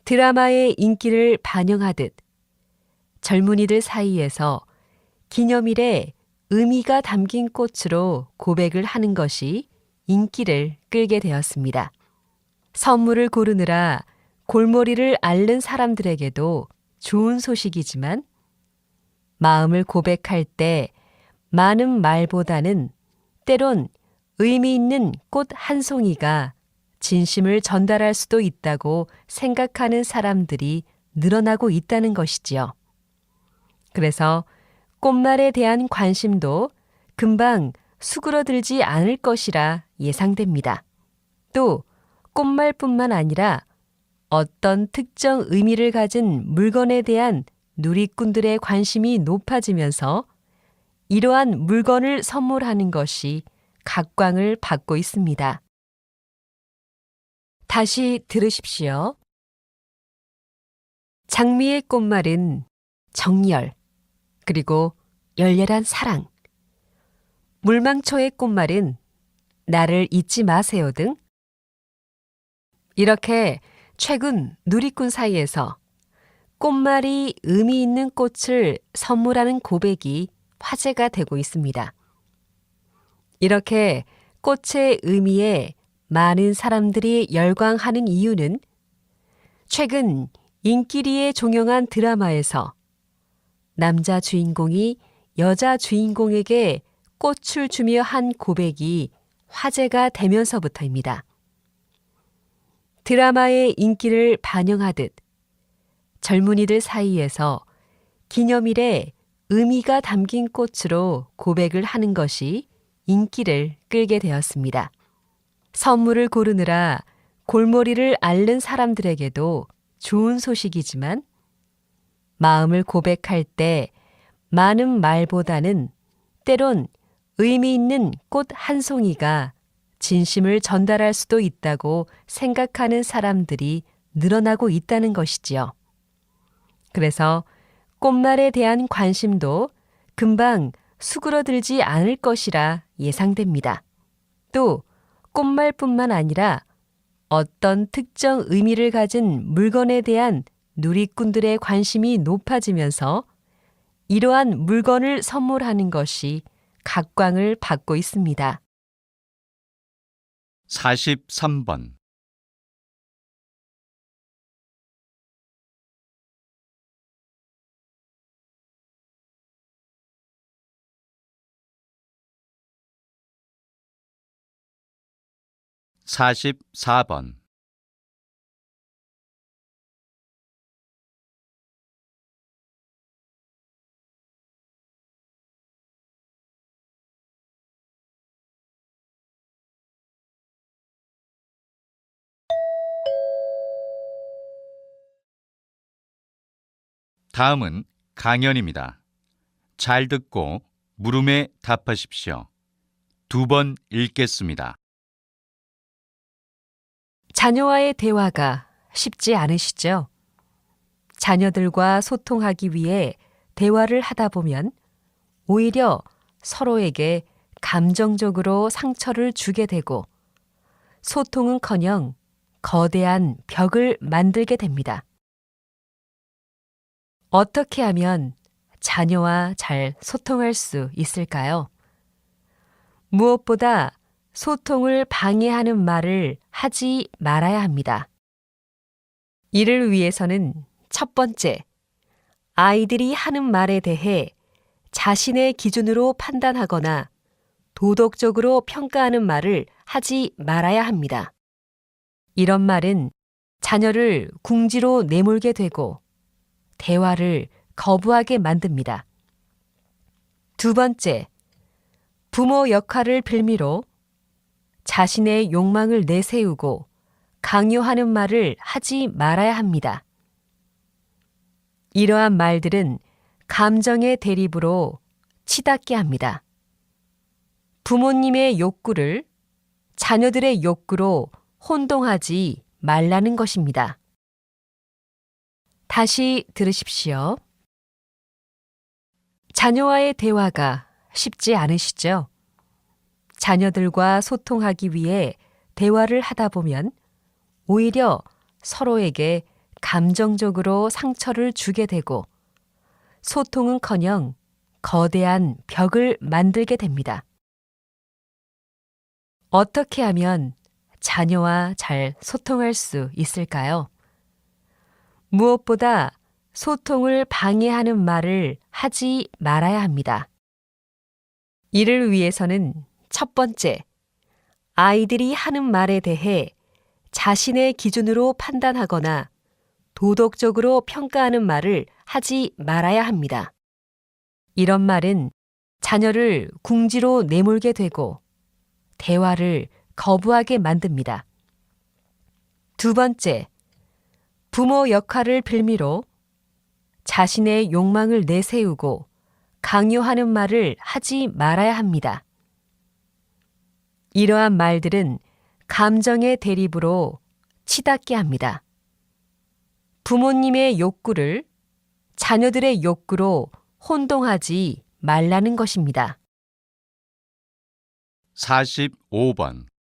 드라마의 인기를 반영하듯 젊은이들 사이에서 기념일에 의미가 담긴 꽃으로 고백을 하는 것이 인기를 끌게 되었습니다. 선물을 고르느라 골머리를 앓는 사람들에게도 좋은 소식이지만 마음을 고백할 때 많은 말보다는 때론 의미 있는 꽃 한 송이가 진심을 전달할 수도 있다고 생각하는 사람들이 늘어나고 있다는 것이지요. 그래서 꽃말에 대한 관심도 금방 수그러들지 않을 것이라 예상됩니다. 또 꽃말뿐만 아니라 어떤 특정 의미를 가진 물건에 대한 누리꾼들의 관심이 높아지면서 이러한 물건을 선물하는 것이 각광을 받고 있습니다. 다시 들으십시오. 장미의 꽃말은 정열, 그리고 열렬한 사랑. 물망초의 꽃말은 나를 잊지 마세요 등 이렇게 최근 누리꾼 사이에서 꽃말이 의미 있는 꽃을 선물하는 고백이 화제가 되고 있습니다. 이렇게 꽃의 의미에 많은 사람들이 열광하는 이유는 최근 인기리에 종영한 드라마에서 남자 주인공이 여자 주인공에게 꽃을 주며 한 고백이 화제가 되면서부터입니다. 드라마의 인기를 반영하듯 젊은이들 사이에서 기념일에 의미가 담긴 꽃으로 고백을 하는 것이 인기를 끌게 되었습니다. 선물을 고르느라 골머리를 앓는 사람들에게도 좋은 소식이지만 마음을 고백할 때 많은 말보다는 때론 의미 있는 꽃 한 송이가 진심을 전달할 수도 있다고 생각하는 사람들이 늘어나고 있다는 것이지요. 그래서 꽃말에 대한 관심도 금방 수그러들지 않을 것이라 예상됩니다. 또 꽃말뿐만 아니라 어떤 특정 의미를 가진 물건에 대한 누리꾼들의 관심이 높아지면서 이러한 물건을 선물하는 것이 각광을 받고 있습니다. 43번. 44번. '다음은 강연입니다. 잘 듣고 물음에 답하십시오. 2번 읽겠습니다. 자녀와의 대화가 쉽지 않으시죠? 자녀들과 소통하기 위해 대화를 하다 보면 오히려 서로에게 감정적으로 상처를 주게 되고 소통은커녕 거대한 벽을 만들게 됩니다. 어떻게 하면 자녀와 잘 소통할 수 있을까요? 무엇보다 소통을 방해하는 말을 하지 말아야 합니다. 이를 위해서는 첫 번째, 아이들이 하는 말에 대해 자신의 기준으로 판단하거나 도덕적으로 평가하는 말을 하지 말아야 합니다. 이런 말은 자녀를 궁지로 내몰게 되고 대화를 거부하게 만듭니다. 두 번째, 부모 역할을 빌미로 자신의 욕망을 내세우고 강요하는 말을 하지 말아야 합니다. 이러한 말들은 감정의 대립으로 치닫게 합니다. 부모님의 욕구를 자녀들의 욕구로 혼동하지 말라는 것입니다. 다시 들으십시오. 자녀와의 대화가 쉽지 않으시죠? 자녀들과 소통하기 위해 대화를 하다 보면 오히려 서로에게 감정적으로 상처를 주게 되고 소통은커녕 거대한 벽을 만들게 됩니다. 어떻게 하면 자녀와 잘 소통할 수 있을까요? 무엇보다 소통을 방해하는 말을 하지 말아야 합니다. 이를 위해서는 첫 번째, 아이들이 하는 말에 대해 자신의 기준으로 판단하거나 도덕적으로 평가하는 말을 하지 말아야 합니다. 이런 말은 자녀를 궁지로 내몰게 되고 대화를 거부하게 만듭니다. 두 번째, 부모 역할을 빌미로 자신의 욕망을 내세우고 강요하는 말을 하지 말아야 합니다. 이러한 말들은 감정의 대립으로 치닫게 합니다. 부모님의 욕구를 자녀들의 욕구로 혼동하지 말라는 것입니다. 45번.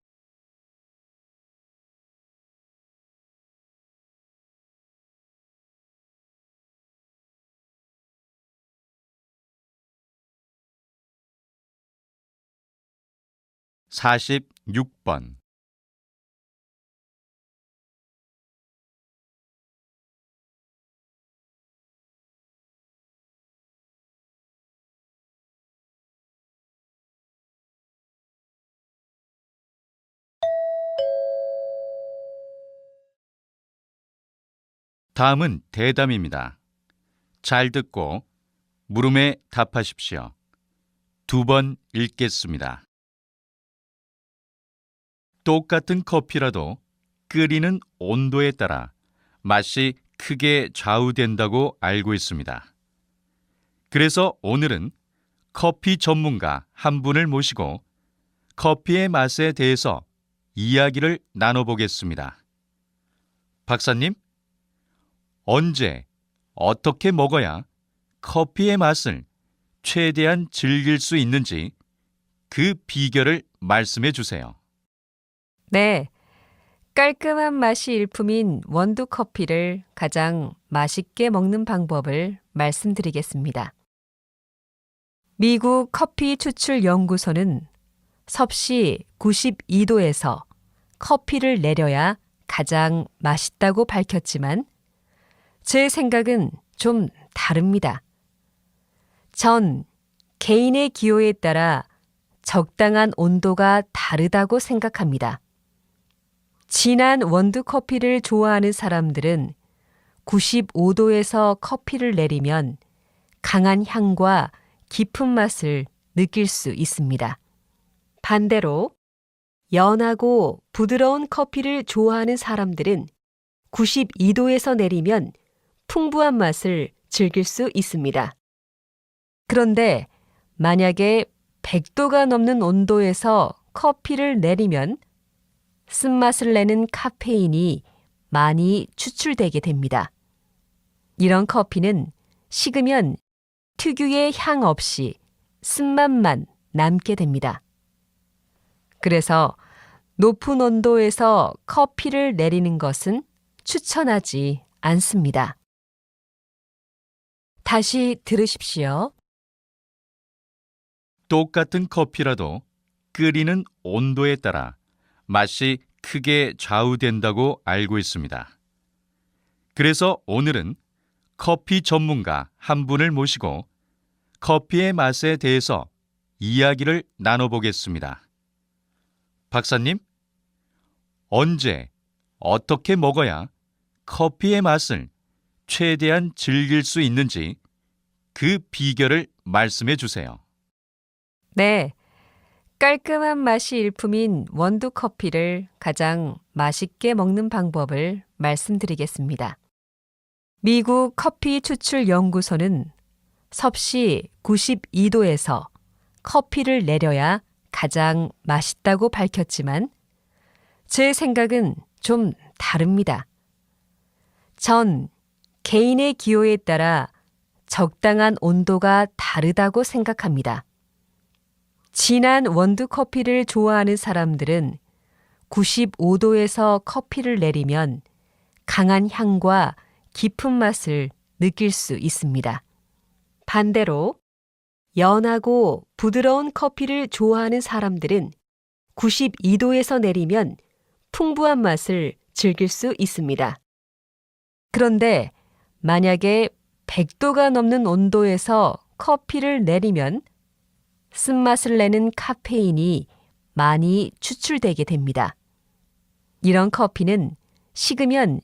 46번. '다음은 대담입니다. 잘 듣고 물음에 답하십시오. 2번 읽겠습니다. 똑같은 커피라도 끓이는 온도에 따라 맛이 크게 좌우된다고 알고 있습니다. 그래서 오늘은 커피 전문가 한 분을 모시고 커피의 맛에 대해서 이야기를 나눠보겠습니다. 박사님, 언제, 어떻게 먹어야 커피의 맛을 최대한 즐길 수 있는지 그 비결을 말씀해 주세요. 네, 깔끔한 맛이 일품인 원두 커피를 가장 맛있게 먹는 방법을 말씀드리겠습니다. 미국 커피 추출 연구소는 섭씨 92도에서 커피를 내려야 가장 맛있다고 밝혔지만 제 생각은 좀 다릅니다. 전 개인의 기호에 따라 적당한 온도가 다르다고 생각합니다. 진한 원두 커피를 좋아하는 사람들은 95도에서 커피를 내리면 강한 향과 깊은 맛을 느낄 수 있습니다. 반대로 연하고 부드러운 커피를 좋아하는 사람들은 92도에서 내리면 풍부한 맛을 즐길 수 있습니다. 그런데 만약에 100도가 넘는 온도에서 커피를 내리면 쓴맛을 내는 카페인이 많이 추출되게 됩니다. 이런 커피는 식으면 특유의 향 없이 쓴맛만 남게 됩니다. 그래서 높은 온도에서 커피를 내리는 것은 추천하지 않습니다. 다시 들으십시오. 똑같은 커피라도 끓이는 온도에 따라 맛이 크게 좌우된다고 알고 있습니다. 그래서 오늘은 커피 전문가 한 분을 모시고 커피의 맛에 대해서 이야기를 나눠보겠습니다. 박사님, 언제, 어떻게 먹어야 커피의 맛을 최대한 즐길 수 있는지 그 비결을 말씀해 주세요. 네, 깔끔한 맛이 일품인 원두 커피를 가장 맛있게 먹는 방법을 말씀드리겠습니다. 미국 커피 추출 연구소는 섭씨 92도에서 커피를 내려야 가장 맛있다고 밝혔지만 제 생각은 좀 다릅니다. 전 개인의 기호에 따라 적당한 온도가 다르다고 생각합니다. 진한 원두 커피를 좋아하는 사람들은 95도에서 커피를 내리면 강한 향과 깊은 맛을 느낄 수 있습니다. 반대로 연하고 부드러운 커피를 좋아하는 사람들은 92도에서 내리면 풍부한 맛을 즐길 수 있습니다. 그런데 만약에 100도가 넘는 온도에서 커피를 내리면 쓴맛을 내는 카페인이 많이 추출되게 됩니다. 이런 커피는 식으면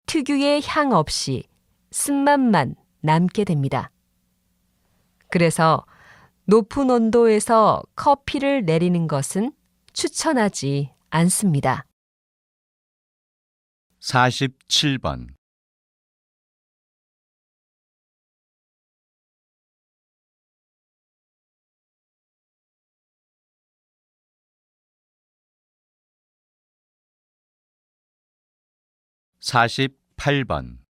특유의 향 없이 쓴맛만 남게 됩니다. 그래서 높은 온도에서 커피를 내리는 것은 추천하지 않습니다. 47번. (48번)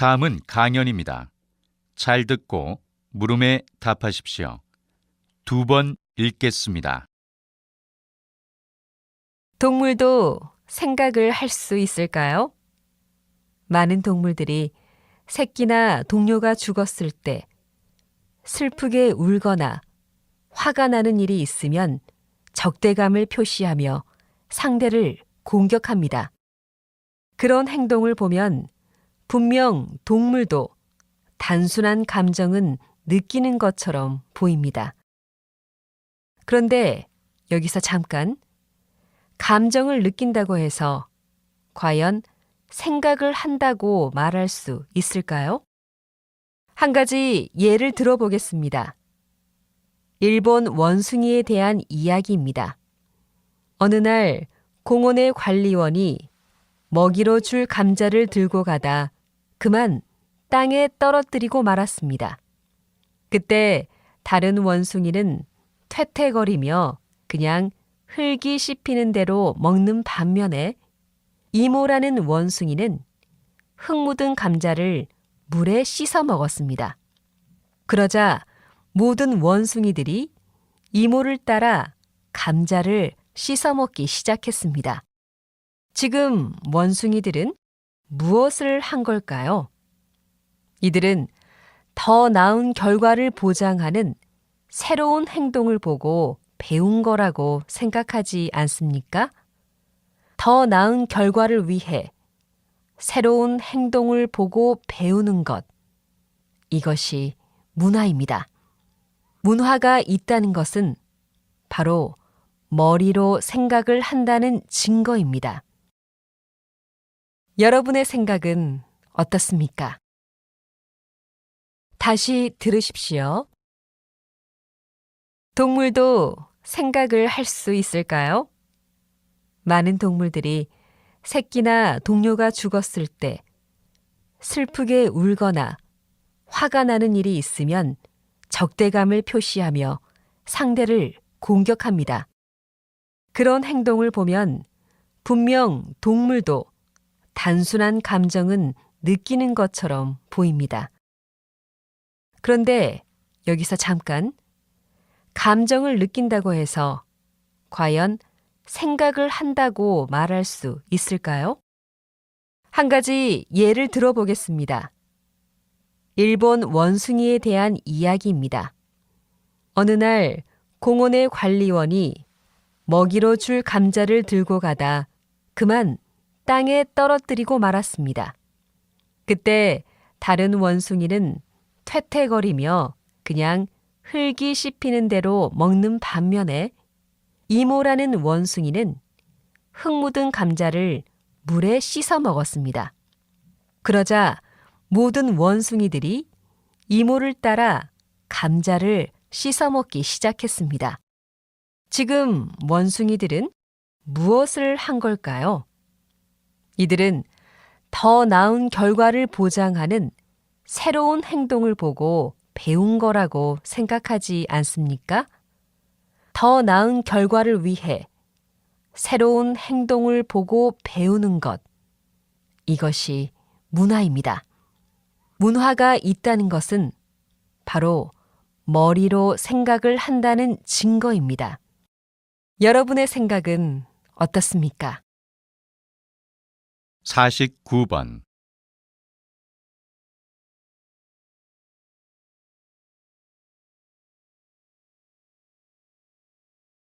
다음은 강연입니다. 잘 듣고 물음에 답하십시오. 2번 읽겠습니다. 동물도 생각을 할 수 있을까요? 많은 동물들이 새끼나 동료가 죽었을 때 슬프게 울거나 화가 나는 일이 있으면 적대감을 표시하며 상대를 공격합니다. 그런 행동을 보면 분명 동물도 단순한 감정은 느끼는 것처럼 보입니다. 그런데 여기서 잠깐 감정을 느낀다고 해서 과연 생각을 한다고 말할 수 있을까요? 한 가지 예를 들어보겠습니다. 일본 원숭이에 대한 이야기입니다. 어느 날 공원의 관리원이 먹이로 줄 감자를 들고 가다 그만 땅에 떨어뜨리고 말았습니다. 그때 다른 원숭이는 퇴퇴거리며 그냥 흙이 씹히는 대로 먹는 반면에 이모라는 원숭이는 흙 묻은 감자를 물에 씻어 먹었습니다. 그러자 모든 원숭이들이 이모를 따라 감자를 씻어 먹기 시작했습니다. 지금 원숭이들은 무엇을 한 걸까요? 이들은 더 나은 결과를 보장하는 새로운 행동을 보고 배운 거라고 생각하지 않습니까? 더 나은 결과를 위해 새로운 행동을 보고 배우는 것, 이것이 문화입니다. 문화가 있다는 것은 바로 머리로 생각을 한다는 증거입니다. 여러분의 생각은 어떻습니까? 다시 들으십시오. 동물도 생각을 할 수 있을까요? 많은 동물들이 새끼나 동료가 죽었을 때 슬프게 울거나 화가 나는 일이 있으면 적대감을 표시하며 상대를 공격합니다. 그런 행동을 보면 분명 동물도 단순한 감정은 느끼는 것처럼 보입니다. 그런데 여기서 잠깐, 감정을 느낀다고 해서 과연 생각을 한다고 말할 수 있을까요? 한 가지 예를 들어보겠습니다. 일본 원숭이에 대한 이야기입니다. 어느 날 공원의 관리원이 먹이로 줄 감자를 들고 가다 그만 땅에 떨어뜨리고 말았습니다. 그때 다른 원숭이는 퇴퇴거리며 그냥 흙이 씹히는 대로 먹는 반면에 이모라는 원숭이는 흙 묻은 감자를 물에 씻어 먹었습니다. 그러자 모든 원숭이들이 이모를 따라 감자를 씻어 먹기 시작했습니다. 지금 원숭이들은 무엇을 한 걸까요? 이들은 더 나은 결과를 보장하는 새로운 행동을 보고 배운 거라고 생각하지 않습니까? 더 나은 결과를 위해 새로운 행동을 보고 배우는 것, 이것이 문화입니다. 문화가 있다는 것은 바로 머리로 생각을 한다는 증거입니다. 여러분의 생각은 어떻습니까? 49번